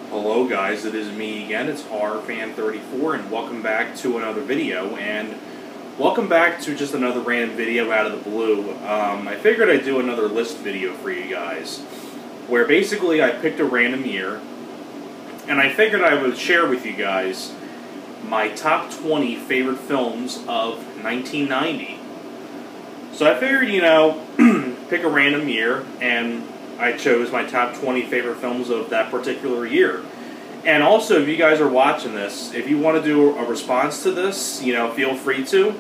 Hello guys, it is me again, it's HorrorFan34, and welcome back to another video, and welcome back to just another random video out of the blue. I figured I'd do another list video for you guys, where basically I picked a random year, and I figured I would share with you guys my top 20 favorite films of 1990. So I figured, pick a random year, and I chose my top 20 favorite films of that particular year. And also, if you guys are watching this, if you want to do a response to this, feel free to.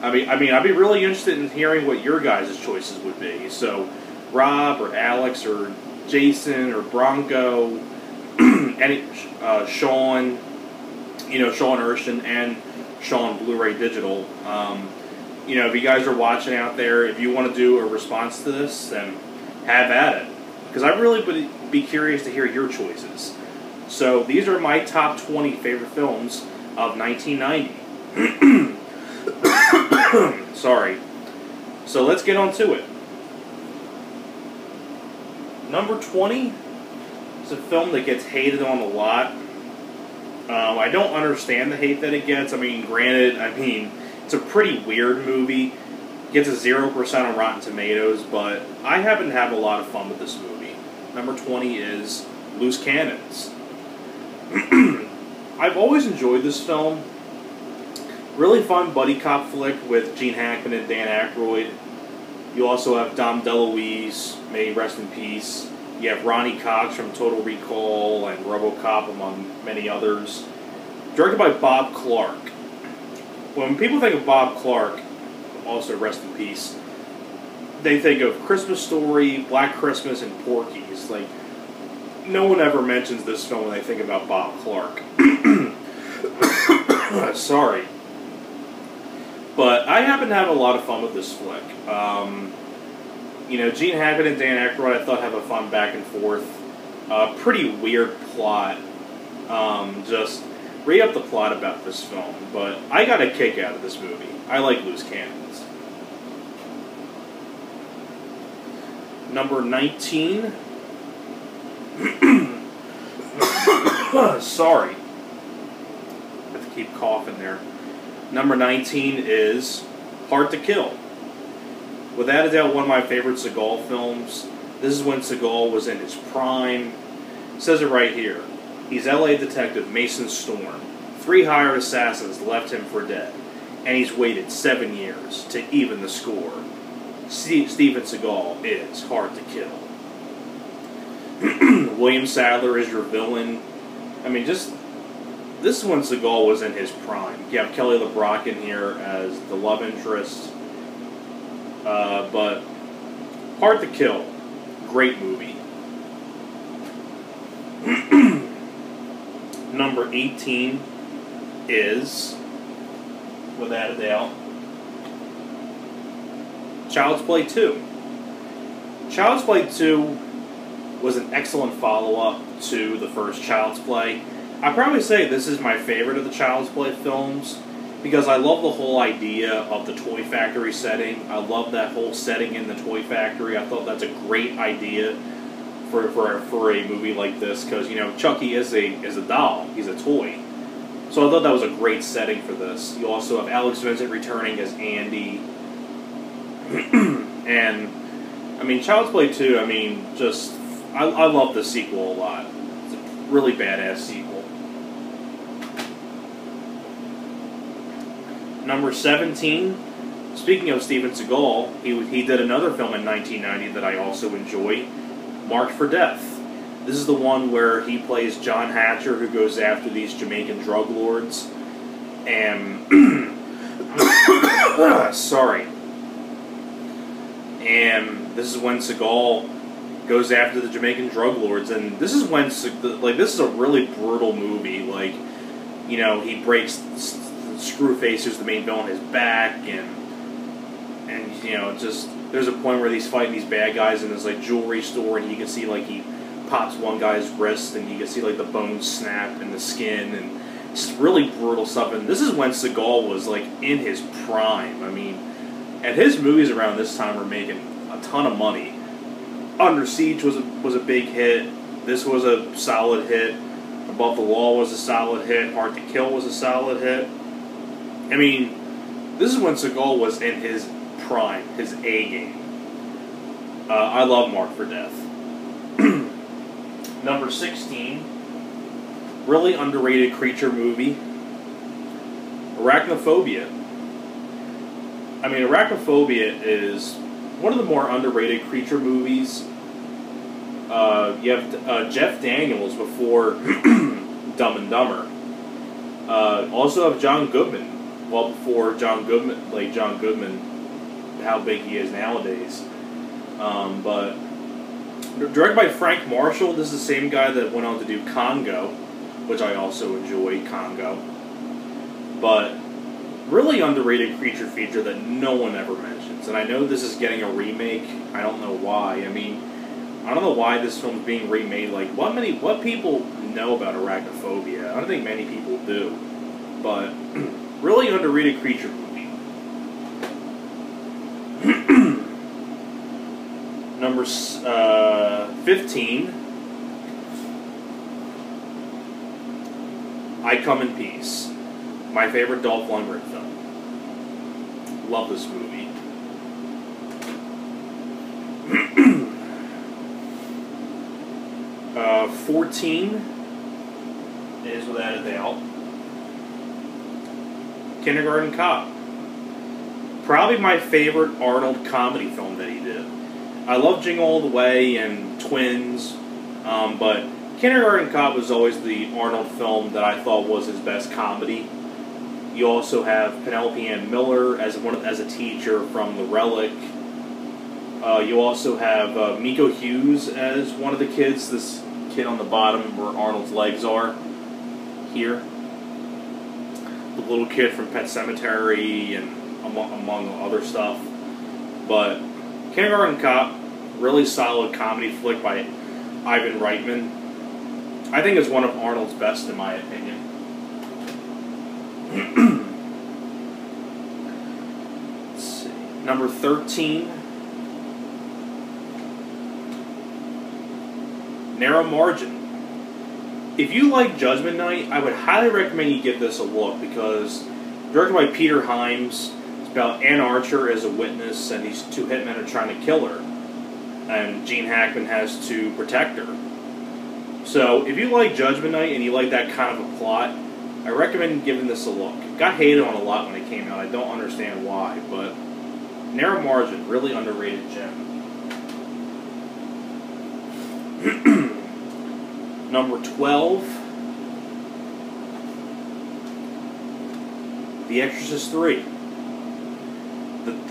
I mean, I'd be really interested in hearing what your guys' choices would be. So, Rob, or Alex, or Jason, or Bronco, Sean, Sean Urshan, and Sean Blu-ray Digital. If you guys are watching out there, if you want to do a response to this, then have at it. Because I really would be curious to hear your choices. So, these are my top 20 favorite films of 1990. Sorry. So, let's get on to it. Number 20 is a film that gets hated on a lot. I don't understand the hate that it gets. I mean, granted, it's a pretty weird movie. It gets a 0% on Rotten Tomatoes, but I happen to have a lot of fun with this movie. Number 20 is Loose Cannons. I've always enjoyed this film. Really fun buddy cop flick with Gene Hackman and Dan Aykroyd. You also have Dom DeLuise, may he rest in peace. You have Ronnie Cox from Total Recall and RoboCop, among many others. Directed by Bob Clark. When people think of Bob Clark, also rest in peace, they think of Christmas Story, Black Christmas, and Porky's. Like, no one ever mentions this film when they think about Bob Clark. Sorry. But I happen to have a lot of fun with this flick. Gene Hackman and Dan Aykroyd, I thought, have a fun back and forth. Pretty weird plot. Just read up the plot about this film. But I got a kick out of this movie. I like Loose Cannons. Number 19. Sorry. I have to keep coughing there. Number 19 is Hard to Kill. Without a doubt, one of my favorite Seagal films. This is when Seagal was in his prime. It says it right here. He's LA detective Mason Storm. 3 hired assassins left him for dead, and he's waited 7 years to even the score. Steven Seagal is hard to kill. William Sadler is your villain. This is when Seagal was in his prime. You have Kelly LeBrock in here as the love interest. But Hard to Kill, great movie. Number 18 is, without a doubt, Child's Play 2. Child's Play 2 was an excellent follow-up to the first Child's Play. I'd probably say this is my favorite of the Child's Play films, because I love the whole idea of the toy factory setting. I love that whole setting in the toy factory. I thought that's a great idea for a movie like this, because Chucky is a doll. He's a toy. So I thought that was a great setting for this. You also have Alex Vincent returning as Andy. And Child's Play 2, I love the sequel a lot. It's a really badass sequel. Number 17, speaking of Steven Seagal, he did another film in 1990 that I also enjoy, Marked for Death. This is the one where he plays John Hatcher, who goes after these Jamaican drug lords. And sorry. And this is when Seagal goes after the Jamaican drug lords, and this is when this is a really brutal movie. He breaks Screwface, who's the main villain, his back, and there's a point where he's fighting these bad guys in this jewelry store, and you can see he pops one guy's wrist, and you can see the bones snap and the skin, and it's really brutal stuff. And this is when Seagal was in his prime. And his movies around this time were making a ton of money. Under Siege was a big hit. This was a solid hit. Above the Law was a solid hit. Hard to Kill was a solid hit. I mean, this is when Seagal was in his prime, his A game. I love Marked for Death. Number 16, really underrated creature movie, Arachnophobia. I mean, Arachnophobia is one of the more underrated creature movies. You have Jeff Daniels before Dumb and Dumber. Also have John Goodman. Well, before John Goodman, how big he is nowadays. But directed by Frank Marshall. This is the same guy that went on to do Congo, which I also enjoy, Congo. But really underrated creature feature that no one ever mentions. And I know this is getting a remake. I don't know why. I mean, I don't know why this film's being remade. Like, what people know about Arachnophobia? I don't think many people do. But really underrated creature movie. Number 15, I Come in Peace. My favorite Dolph Lundgren film. Love this movie. 14 is without a doubt Kindergarten Cop. Probably my favorite Arnold comedy film that he did. I love Jingle All the Way and Twins, but Kindergarten Cop was always the Arnold film that I thought was his best comedy. You also have Penelope Ann Miller as a teacher from The Relic. You also have Miko Hughes as one of the kids. This kid on the bottom where Arnold's legs are here. The little kid from Pet Sematary and among other stuff. But Kindergarten Cop, really solid comedy flick by Ivan Reitman. I think it's one of Arnold's best in my opinion. Let's see. Number 13, Narrow Margin. If you like Judgment Night, I would highly recommend you give this a look because directed by Peter Hyams. It's about Ann Archer as a witness, and these two hitmen are trying to kill her, and Gene Hackman has to protect her. So, if you like Judgment Night and you like that kind of a plot, I recommend giving this a look. It got hated on a lot when it came out. I don't understand why, but Narrow Margin, really underrated gem. Number 12, The Exorcist 3.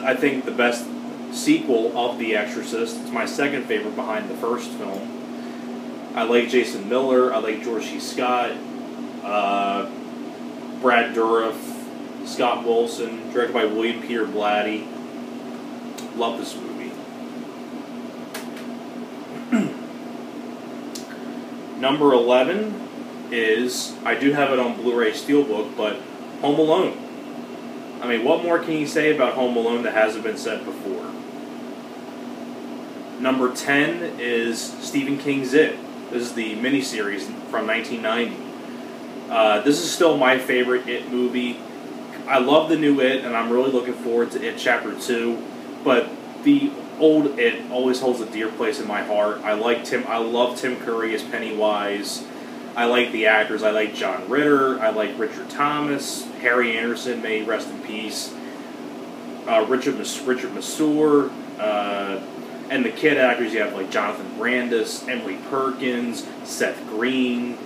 I think the best sequel of The Exorcist. It's my second favorite behind the first film. I like Jason Miller. I like George C. Scott. Brad Dourif. Scott Wilson. Directed by William Peter Blatty. Love this movie. Number 11 is, I do have it on Blu-ray Steelbook, but Home Alone. I mean, what more can you say about Home Alone that hasn't been said before? Number 10 is Stephen King's It. This is the miniseries from 1990. This is still my favorite It movie. I love the new It, and I'm really looking forward to It Chapter 2, but the old It always holds a dear place in my heart. I love Tim Curry as Pennywise. I like the actors. I like John Ritter. I like Richard Thomas. Harry Anderson, may he rest in peace. Richard Masur. And the kid actors, you have like Jonathan Brandis, Emily Perkins, Seth Green.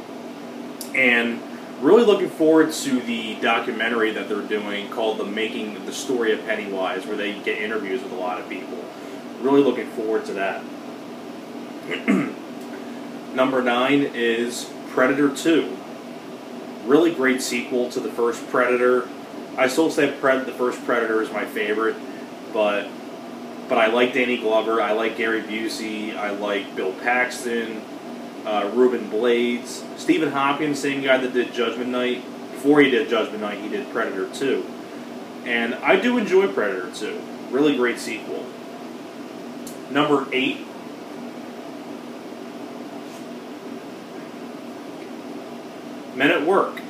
And really looking forward to the documentary that they're doing called The Making of the Story of Pennywise, where they get interviews with a lot of people. Really looking forward to that. Number 9 is Predator 2. Really great sequel to the first Predator. I still say the first Predator is my favorite, but I like Danny Glover, I like Gary Busey, I like Bill Paxton, Ruben Blades, Stephen Hopkins, same guy that did Judgment Night. Before he did Judgment Night, he did Predator 2. And I do enjoy Predator 2. Really great sequel. Number 8 Men at Work.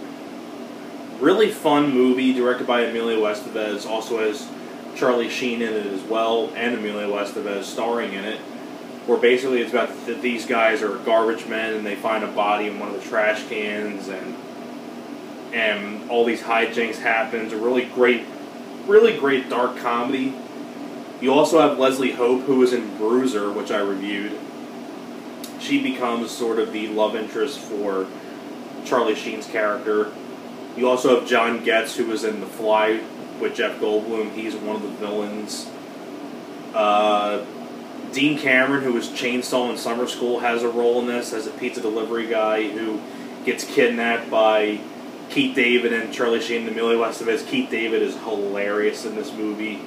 Really fun movie directed by Emilio Estevez. Also has Charlie Sheen in it as well, and Emilio Estevez starring in it. Where basically it's about these guys are garbage men and they find a body in one of the trash cans, and all these hijinks happens. A really great dark comedy. You also have Leslie Hope, who was in Bruiser, which I reviewed. She becomes sort of the love interest for Charlie Sheen's character. You also have John Getz, who was in The Fly with Jeff Goldblum. He's one of the villains. Dean Cameron, who was Chainsaw in Summer School, has a role in this as a pizza delivery guy who gets kidnapped by Keith David and Charlie Sheen and Emilio Estevez. Keith David is hilarious in this movie.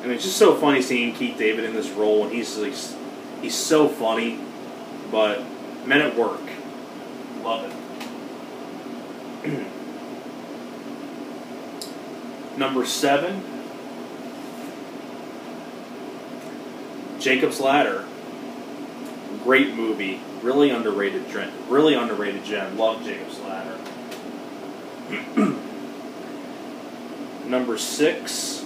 I mean, it's just so funny seeing Keith David in this role, and he's so funny. But Men at Work, love it. Number 7, Jacob's Ladder. Great movie, really underrated gem. Love Jacob's Ladder. Number 6,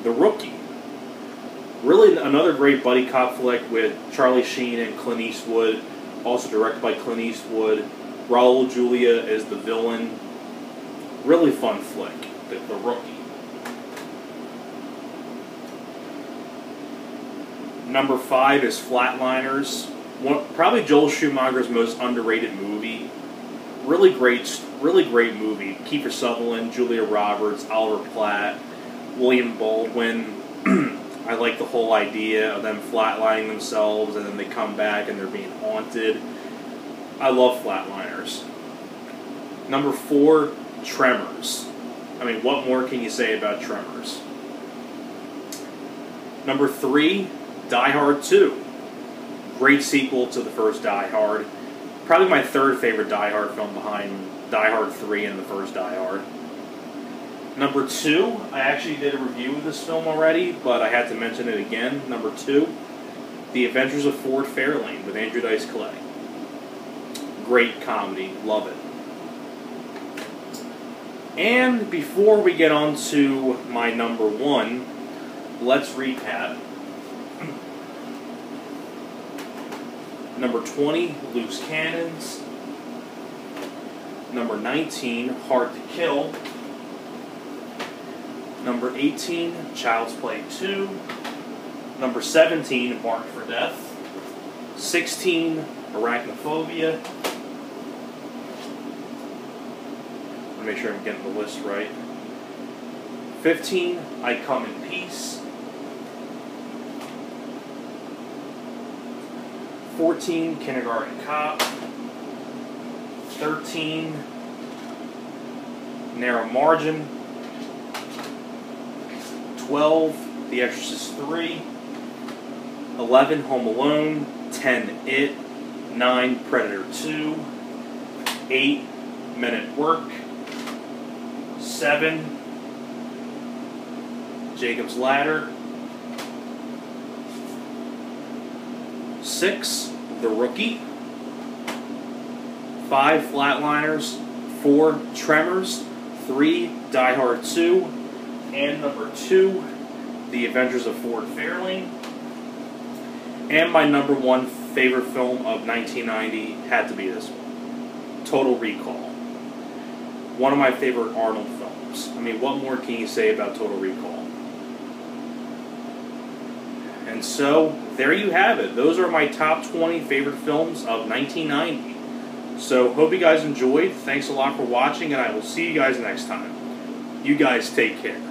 The Rookie. Really another great buddy cop flick with Charlie Sheen and Clint Eastwood. Also directed by Clint Eastwood. Raul Julia is the villain. Really fun flick, The Rookie. Number 5 is Flatliners. Probably Joel Schumacher's most underrated movie. Really great movie. Kiefer Sutherland, Julia Roberts, Oliver Platt, William Baldwin. I like the whole idea of them flatlining themselves and then they come back and they're being haunted. I love Flatliners. Number 4, Tremors. I mean, what more can you say about Tremors? Number 3, Die Hard 2. Great sequel to the first Die Hard. Probably my third favorite Die Hard film behind Die Hard 3 and the first Die Hard. Number 2, I actually did a review of this film already, but I had to mention it again. Number 2, The Adventures of Ford Fairlane with Andrew Dice Clay. Great comedy, love it. And before we get on to my number 1, let's recap. Number 20, Loose Cannons. Number 19, Hard to Kill. Number 18, Child's Play 2. Number 17, Marked for Death. 16, Arachnophobia. Let me make sure I'm getting the list right. 15, I Come in Peace. 14, Kindergarten Cop. 13, Narrow Margin. 12, The Exorcist 3. 11, Home Alone. 10, It. 9, Predator 2. 8, Men at Work. 7, Jacob's Ladder. 6, The Rookie. 5, Flatliners. 4, Tremors. 3, Die Hard 2. And number 2, The Adventures of Ford Fairlane. And my number 1 favorite film of 1990 had to be this one, Total Recall. One of my favorite Arnold films. I mean, what more can you say about Total Recall? And so, there you have it. Those are my top 20 favorite films of 1990. So, hope you guys enjoyed. Thanks a lot for watching, and I will see you guys next time. You guys take care.